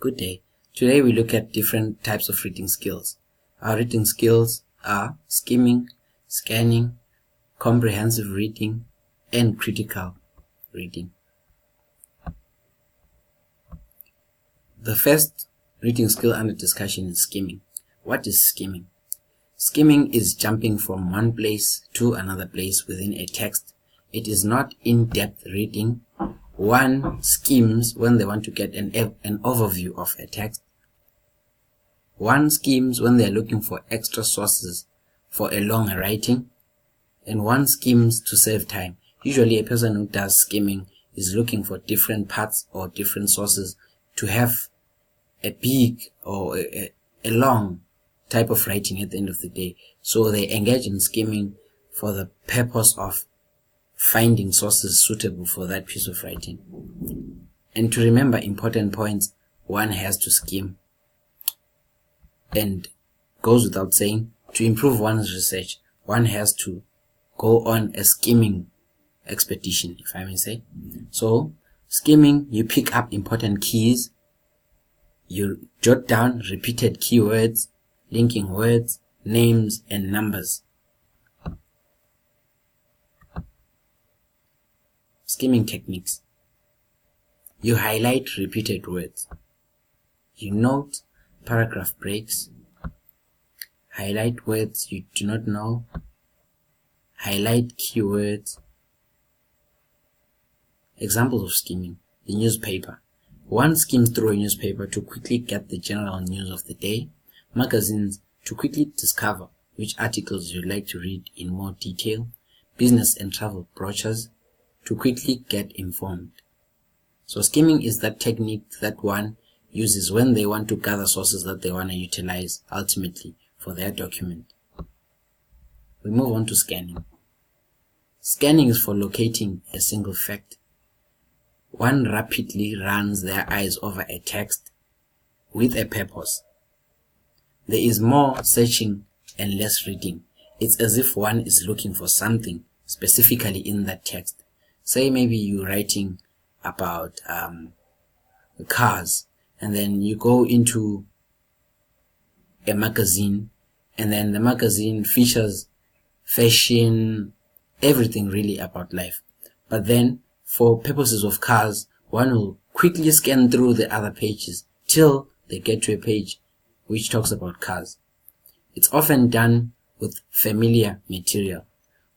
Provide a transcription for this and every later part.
Good day. Today we look at different types of reading skills. Our reading skills are skimming, scanning, comprehensive reading, and critical reading. The first reading skill under discussion is skimming. What is skimming? Skimming is jumping from one place to another place within a text. It is not in-depth reading. One skims when they want to get an overview of a text. One skims when they are looking for extra sources for a longer writing. And one skims to save time. Usually a person who does skimming is looking for different parts or different sources to have a big or a long type of writing at the end of the day. So they engage in skimming for the purpose of finding sources suitable for that piece of writing. And to remember important points, one has to skim. And goes without saying, to improve one's research, one has to go on a skimming expedition, if I may say. So, skimming, you pick up important keys, you jot down repeated keywords, linking words, names, and numbers. Skimming techniques. You highlight repeated words. You note paragraph breaks. Highlight words you do not know. Highlight keywords. Examples of skimming. The newspaper. One skims through a newspaper to quickly get the general news of the day. Magazines, to quickly discover which articles you'd like to read in more detail. Business and travel brochures, to quickly get informed. So skimming is that technique that one uses when they want to gather sources that they want to utilize ultimately for their document. We move on to scanning. Scanning is for locating a single fact. One rapidly runs their eyes over a text with a purpose. There is more searching and less reading. It's as if one is looking for something specifically in that text. Say maybe you're writing about cars, and then you go into a magazine, and then the magazine features fashion, everything really about life. But then for purposes of cars, one will quickly scan through the other pages till they get to a page which talks about cars. It's often done with familiar material.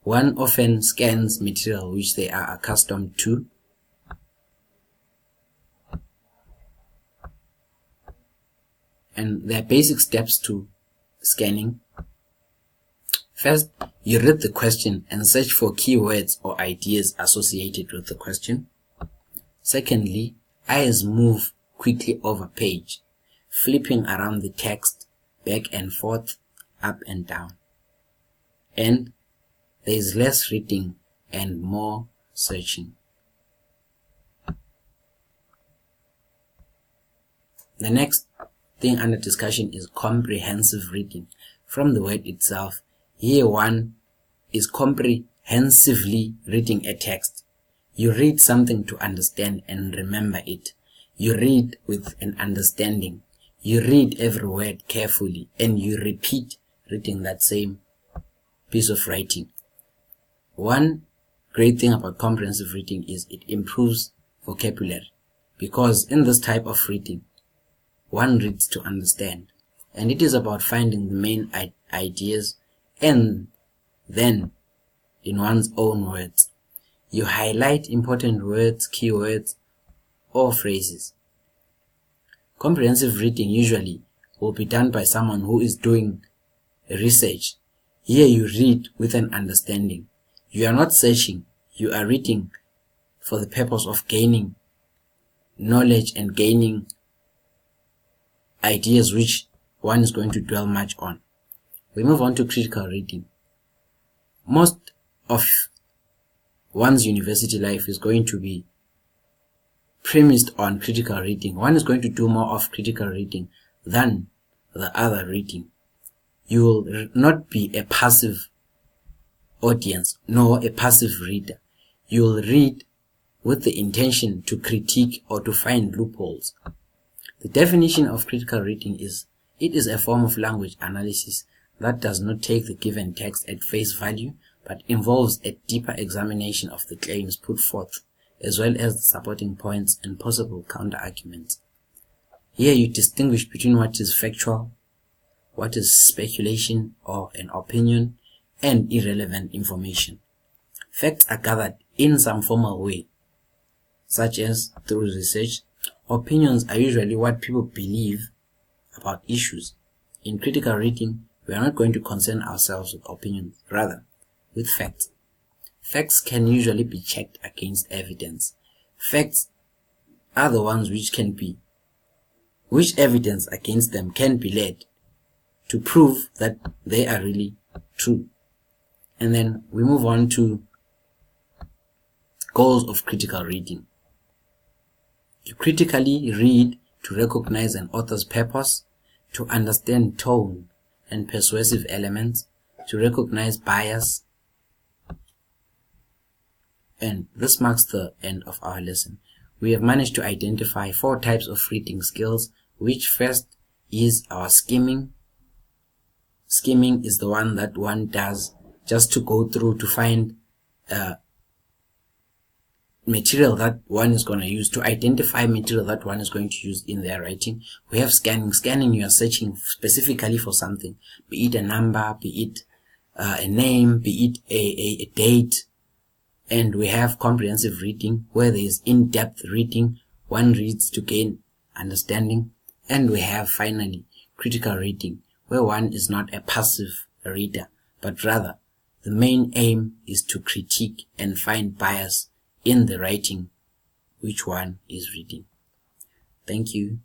One often scans material which they are accustomed to. And there are basic steps to scanning. First, you read the question and search for keywords or ideas associated with the question. Secondly, eyes move quickly over page, flipping around the text, back and forth, up and down. And there is less reading and more searching. The next thing under discussion is comprehensive reading. From the word itself, here one is comprehensively reading a text. You read something to understand and remember it. You read with an understanding. You read every word carefully and you repeat reading that same piece of writing. One great thing about comprehensive reading is it improves vocabulary, because in this type of reading, one reads to understand, and it is about finding the main ideas and then in one's own words. You highlight important words, keywords, or phrases. Comprehensive reading usually will be done by someone who is doing research. Here you read with an understanding. You are not searching, you are reading for the purpose of gaining knowledge and gaining ideas which one is going to dwell much on. We move on to critical reading. Most of one's university life is going to be premised on critical reading. One is going to do more of critical reading than the other reading. You will not be a passive audience nor a passive reader. You will read with the intention to critique or to find loopholes. The definition of critical reading is, it is a form of language analysis that does not take the given text at face value, but involves a deeper examination of the claims put forth, as well as the supporting points and possible counter-arguments. Here you distinguish between what is factual, what is speculation or an opinion, and irrelevant information. Facts are gathered in some formal way, such as through research. Opinions are usually what people believe about issues. In critical reading, we are not going to concern ourselves with opinions, rather with facts. Facts can usually be checked against evidence. Facts are the ones which evidence against them can be led to prove that they are really true. And then we move on to goals of critical reading. You critically read to recognize an author's purpose, to understand tone and persuasive elements, to recognize bias. And this marks the end of our lesson. We have managed to identify 4 types of reading skills, which first is our skimming. Skimming is the one that one does just to go through to find material that one is going to use, to identify material that one is going to use in their writing. We have scanning. Scanning, you are searching specifically for something, be it a number, be it a name, be it a date. And we have comprehensive reading, where there is in-depth reading. One reads to gain understanding. And we have finally critical reading, where one is not a passive reader, but rather the main aim is to critique and find bias in the writing which one is reading. Thank you.